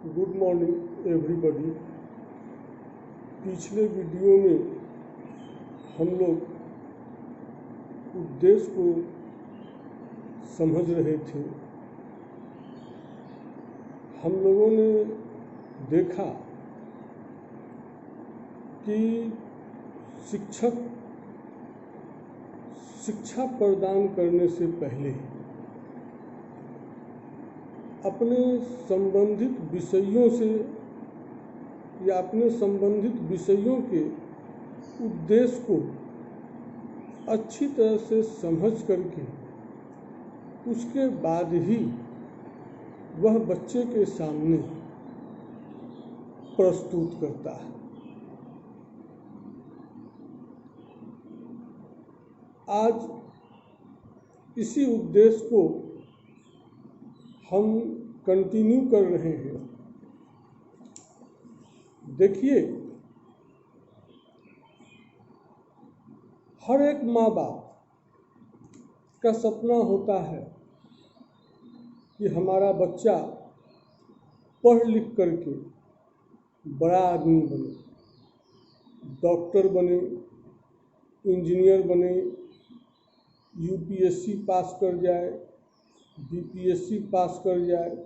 Good morning everybody. पिछले video में हम लोग उद्देश्य को समझ रहे थे। हम लोगों ने देखा कि शिक्षक शिक्षा प्रदान करने से पहले अपने संबंधित विषयों से या अपने संबंधित विषयों के उद्देश्य को अच्छी तरह से समझ करके उसके बाद ही वह बच्चे के सामने प्रस्तुत करता है। आज इसी उद्देश्य को हम कंटिन्यू कर रहे हैं। देखिए, हर एक माँ बाप का सपना होता है कि हमारा बच्चा पढ़ लिख करके बड़ा आदमी बने, डॉक्टर बने, इंजीनियर बने, यूपीएससी पास कर जाए, बीपीएससी पास कर जाए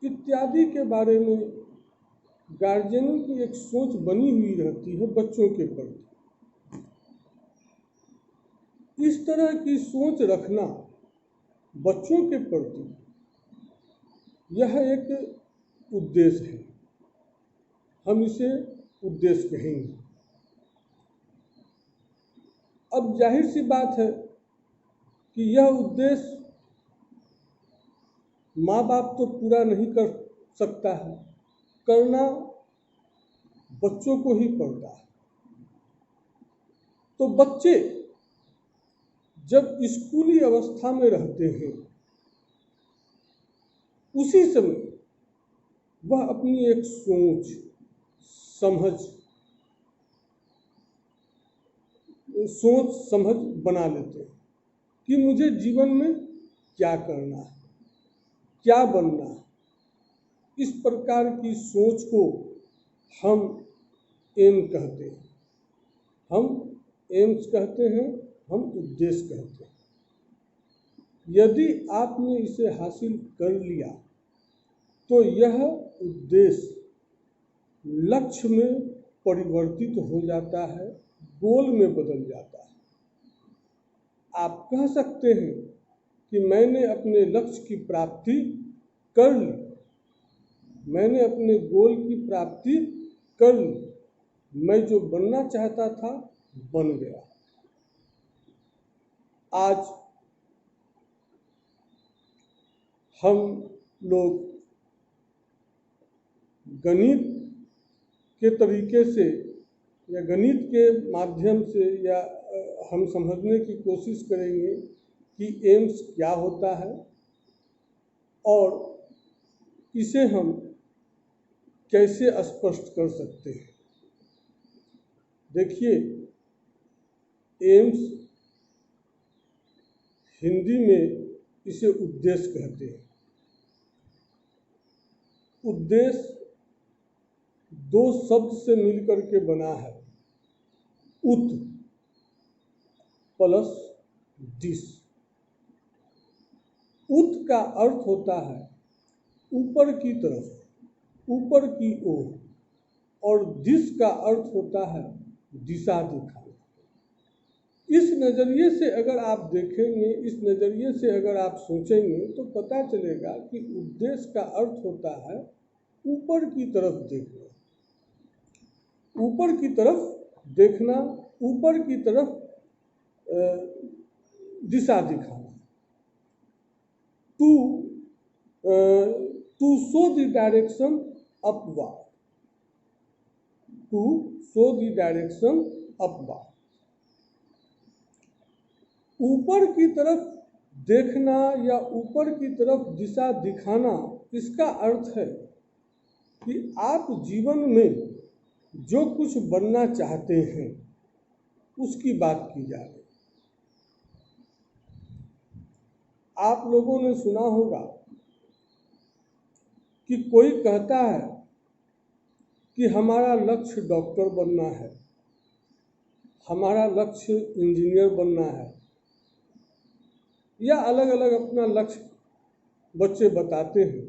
इत्यादि के बारे में गार्जियनों की एक सोच बनी हुई रहती है बच्चों के प्रति। इस तरह की सोच रखना बच्चों के प्रति यह एक उद्देश्य है, हम इसे उद्देश्य कहेंगे। अब जाहिर सी बात है कि यह उद्देश्य माँ बाप तो पूरा नहीं कर सकता है, करना बच्चों को ही पड़ता है। तो बच्चे जब स्कूली अवस्था में रहते हैं उसी समय वह अपनी एक सोच समझ बना लेते हैं कि मुझे जीवन में क्या करना है, क्या बनना है। इस प्रकार की सोच को हम एम कहते हैं, हम एम्स कहते हैं, हम उद्देश्य कहते हैं। यदि आपने इसे हासिल कर लिया तो यह उद्देश्य लक्ष्य में परिवर्तित हो जाता है, गोल में बदल जाता है। आप कह सकते हैं कि मैंने अपने लक्ष्य की प्राप्ति कर ली, मैंने अपने गोल की प्राप्ति कर ली, मैं जो बनना चाहता था बन गया। आज हम लोग गणित के तरीके से या गणित के माध्यम से या हम समझने की कोशिश करेंगे कि एम्स क्या होता है और इसे हम कैसे स्पष्ट कर सकते हैं। देखिए, एम्स हिंदी में इसे उद्देश्य कहते हैं। उद्देश्य दो शब्द से मिलकर के बना है, उत प्लस दिश। उत का अर्थ होता है ऊपर की तरफ, ऊपर की ओर, और दिश का अर्थ होता है दिशा दिखाना। इस नज़रिए से अगर आप देखेंगे, इस नज़रिए से अगर आप सोचेंगे तो पता चलेगा कि उद्देश्य का अर्थ होता है ऊपर की तरफ देखना, ऊपर की तरफ देखना, ऊपर की तरफ दिशा दिखाना। To show the direction upward, to show the direction upward. ऊपर की तरफ देखना या ऊपर की तरफ दिशा दिखाना, इसका अर्थ है कि आप जीवन में जो कुछ बनना चाहते हैं उसकी बात की जा रही। आप लोगों ने सुना होगा कि कोई कहता है कि हमारा लक्ष्य डॉक्टर बनना है, हमारा लक्ष्य इंजीनियर बनना है, या अलग अलग अपना लक्ष्य बच्चे बताते हैं,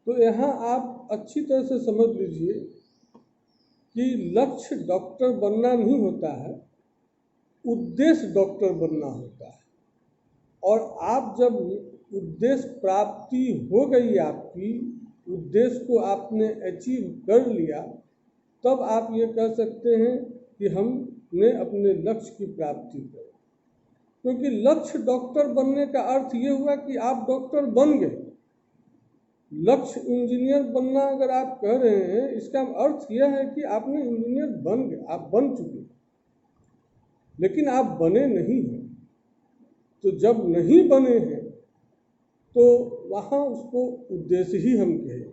तो यहाँ आप अच्छी तरह से समझ लीजिए कि लक्ष्य डॉक्टर बनना नहीं होता है, उद्देश्य डॉक्टर बनना होता है। और आप जब उद्देश्य प्राप्ति हो गई, आपकी उद्देश्य को आपने अचीव कर लिया, तब आप ये कह सकते हैं कि हमने अपने लक्ष्य की प्राप्ति की। क्योंकि लक्ष्य डॉक्टर बनने का अर्थ ये हुआ कि आप डॉक्टर बन गए। लक्ष्य इंजीनियर बनना अगर आप कह रहे हैं, इसका अर्थ यह है कि आपने इंजीनियर बन गए, आप बन चुके, लेकिन आप बने नहीं हैं। तो जब नहीं बने हैं तो वहाँ उसको उद्देश्य ही हम कहें।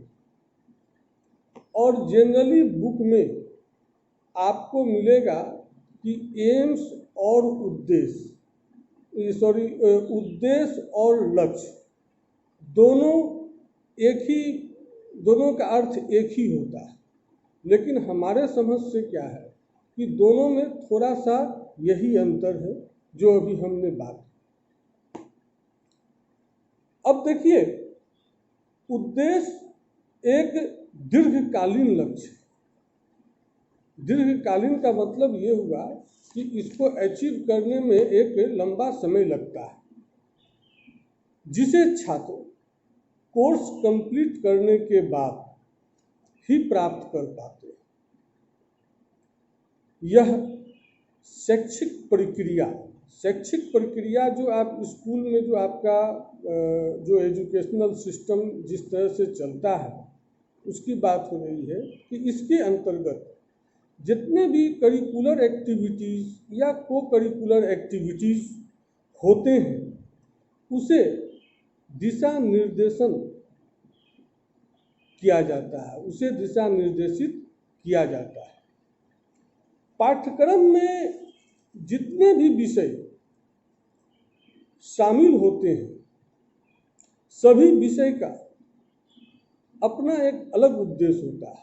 और जनरली बुक में आपको मिलेगा कि एम्स और उद्देश्य, उद्देश्य और लक्ष्य दोनों का अर्थ एक ही होता है। लेकिन हमारे समझ से क्या है कि दोनों में थोड़ा सा यही अंतर है जो अभी हमने बात की। अब देखिए, उद्देश्य एक दीर्घकालीन लक्ष्य है। दीर्घकालीन का मतलब ये हुआ कि इसको अचीव करने में एक लंबा समय लगता है, जिसे छात्र कोर्स कंप्लीट करने के बाद ही प्राप्त कर पाते हैं। यह शैक्षिक प्रक्रिया जो आप स्कूल में जो आपका जो एजुकेशनल सिस्टम जिस तरह से चलता है, उसकी बात हो रही है कि इसके अंतर्गत जितने भी करिकुलर एक्टिविटीज़ या को करिकुलर एक्टिविटीज़ होते हैं, उसे दिशा निर्देशन किया जाता है, उसे दिशा निर्देशित किया जाता है। पाठ्यक्रम में जितने भी विषय शामिल होते हैं, सभी विषय का अपना एक अलग उद्देश्य होता है।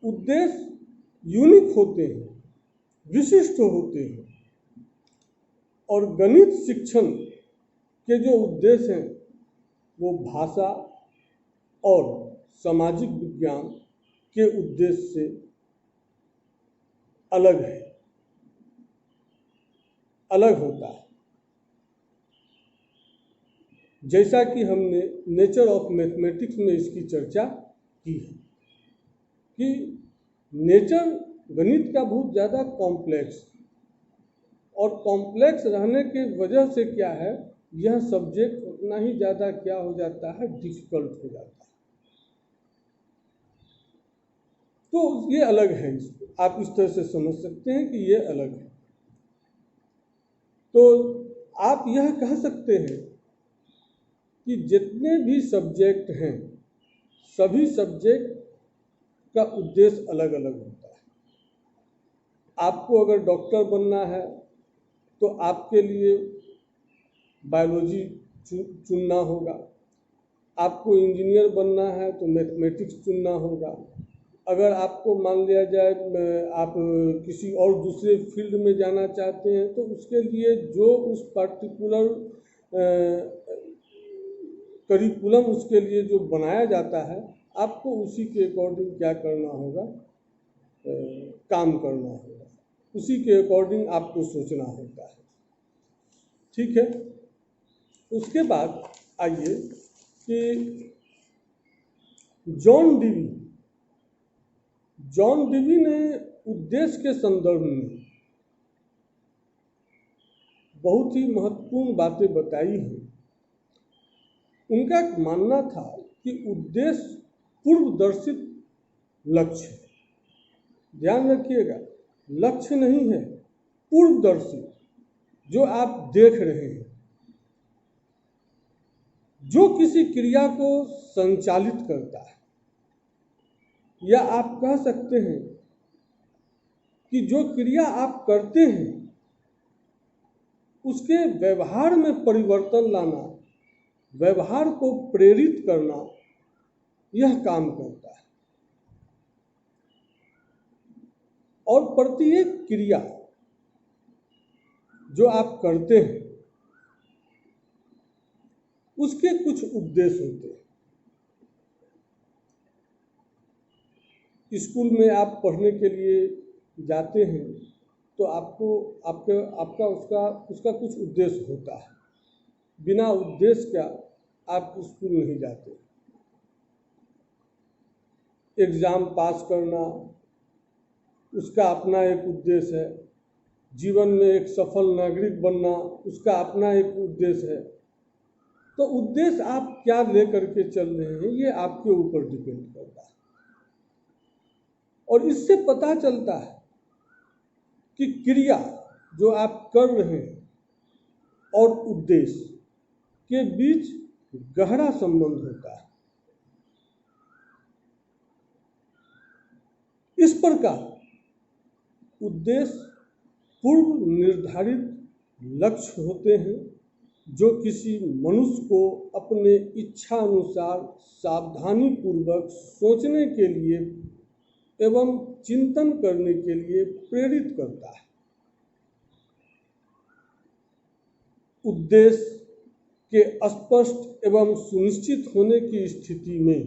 उद्देश्य यूनिक होते हैं, विशिष्ट होते हैं। और गणित शिक्षण के जो उद्देश्य हैं वो भाषा और सामाजिक विज्ञान के उद्देश्य से अलग है, अलग होता है। जैसा कि हमने नेचर ऑफ मैथमेटिक्स में इसकी चर्चा की है कि नेचर गणित का बहुत ज़्यादा कॉम्प्लेक्स, और कॉम्प्लेक्स रहने की वजह से क्या है, यह सब्जेक्ट उतना ही ज़्यादा क्या हो जाता है, डिफिकल्ट हो जाता है। तो ये अलग है, इसको आप इस तरह से समझ सकते हैं कि ये अलग है। तो आप यह कह सकते हैं कि जितने भी सब्जेक्ट हैं, सभी सब्जेक्ट का उद्देश्य अलग अलग होता है। आपको अगर डॉक्टर बनना है तो आपके लिए बायोलॉजी चुनना होगा, आपको इंजीनियर बनना है तो मैथमेटिक्स चुनना होगा। अगर आपको मान लिया जाए आप किसी और दूसरे फील्ड में जाना चाहते हैं तो उसके लिए जो उस पर्टिकुलर करिकुलम उसके लिए जो बनाया जाता है, आपको उसी के अकॉर्डिंग क्या करना होगा, काम करना होगा, उसी के अकॉर्डिंग आपको सोचना होता है। ठीक है। उसके बाद आइए कि जॉन डीवी ने उद्देश्य के संदर्भ में बहुत ही महत्वपूर्ण बातें बताई हैं। उनका मानना था कि उद्देश्य पूर्वदर्शित लक्ष्य है। ध्यान रखिएगा, लक्ष्य नहीं है, पूर्वदर्शित, जो आप देख रहे हैं, जो किसी क्रिया को संचालित करता है, या आप कह सकते हैं कि जो क्रिया आप करते हैं उसके व्यवहार में परिवर्तन लाना, व्यवहार को प्रेरित करना, यह काम करता है। और प्रत्येक क्रिया जो आप करते हैं उसके कुछ उद्देश्य होते हैं। स्कूल में आप पढ़ने के लिए जाते हैं तो आपका उसका कुछ उद्देश्य होता है। बिना उद्देश्य का आप स्कूल नहीं जाते। एग्ज़ाम पास करना, उसका अपना एक उद्देश्य है। जीवन में एक सफल नागरिक बनना, उसका अपना एक उद्देश्य है। तो उद्देश्य आप क्या लेकर के चल रहे हैं, ये आपके ऊपर डिपेंड करता है। और इससे पता चलता है कि क्रिया जो आप कर रहे हैं और उद्देश्य के बीच गहरा संबंध होता है। इस प्रकार उद्देश्य पूर्व निर्धारित लक्ष्य होते हैं जो किसी मनुष्य को अपने इच्छा अनुसार सावधानी पूर्वक सोचने के लिए एवं चिंतन करने के लिए प्रेरित करता है। उद्देश्य के स्पष्ट एवं सुनिश्चित होने की स्थिति में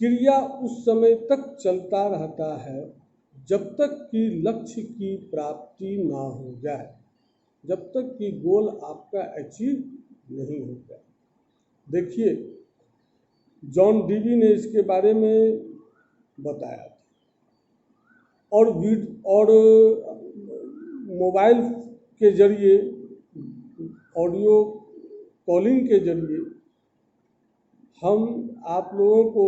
क्रिया उस समय तक चलता रहता है जब तक कि लक्ष्य की प्राप्ति ना हो जाए, जब तक कि गोल आपका अचीव नहीं हो जाए। देखिए, जॉन डीवी ने इसके बारे में बताया था। और मोबाइल के जरिए, ऑडियो कॉलिंग के जरिए हम आप लोगों को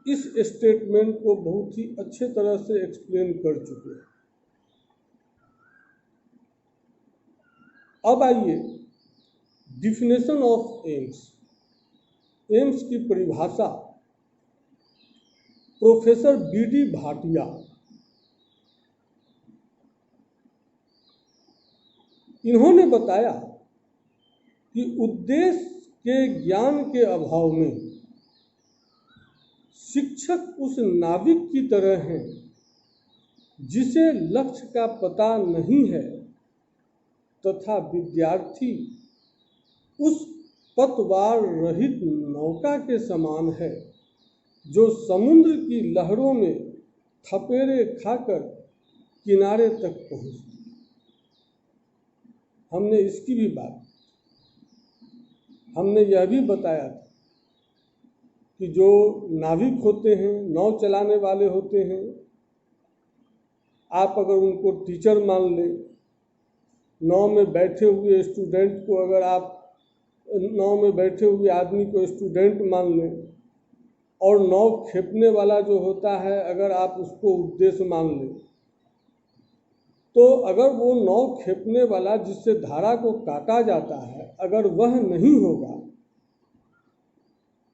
इस स्टेटमेंट को बहुत ही अच्छे तरह से एक्सप्लेन कर चुके हैं। अब आइए डिफिनेशन ऑफ एम्स। एम्स की परिभाषा प्रोफेसर बीडी भाटिया इन्होंने बताया कि उद्देश्य के ज्ञान के अभाव में शिक्षक उस नाविक की तरह हैं जिसे लक्ष्य का पता नहीं है तथा विद्यार्थी उस पतवार रहित नौका के समान है जो समुद्र की लहरों में थपेड़े खाकर किनारे तक पहुंचती। हमने इसकी भी बात, हमने यह भी बताया था कि जो नाविक होते हैं, नाव चलाने वाले होते हैं, आप अगर उनको टीचर मान लें, नाव में बैठे हुए स्टूडेंट को अगर आप नाव में बैठे हुए आदमी को स्टूडेंट मान लें, और नाव खेपने वाला जो होता है अगर आप उसको उद्देश्य मान लें, तो अगर वो नाव खेपने वाला जिससे धारा को काटा जाता है अगर वह नहीं होगा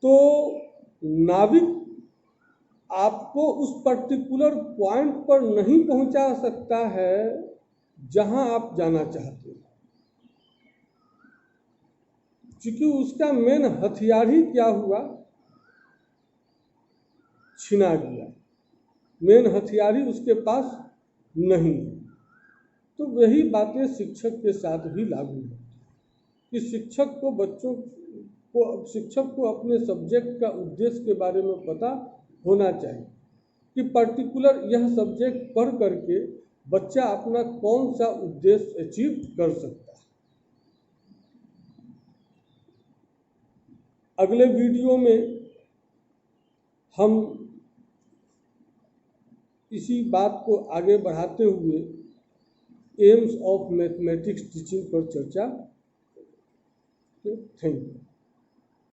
तो नाविक आपको उस पर्टिकुलर पॉइंट पर नहीं पहुंचा सकता है जहां आप जाना चाहते हैं, क्योंकि उसका मेन हथियार ही क्या हुआ, छिना गया। मेन हथियार ही उसके पास नहीं है। तो वही बातें शिक्षक के साथ भी लागू होती है कि शिक्षक को अपने सब्जेक्ट का उद्देश्य के बारे में पता होना चाहिए कि पर्टिकुलर यह सब्जेक्ट पढ़ करके बच्चा अपना कौन सा उद्देश्य अचीव कर सकता है। अगले वीडियो में हम इसी बात को आगे बढ़ाते हुए एम्स ऑफ मैथमेटिक्स टीचिंग पर चर्चा। Thank you.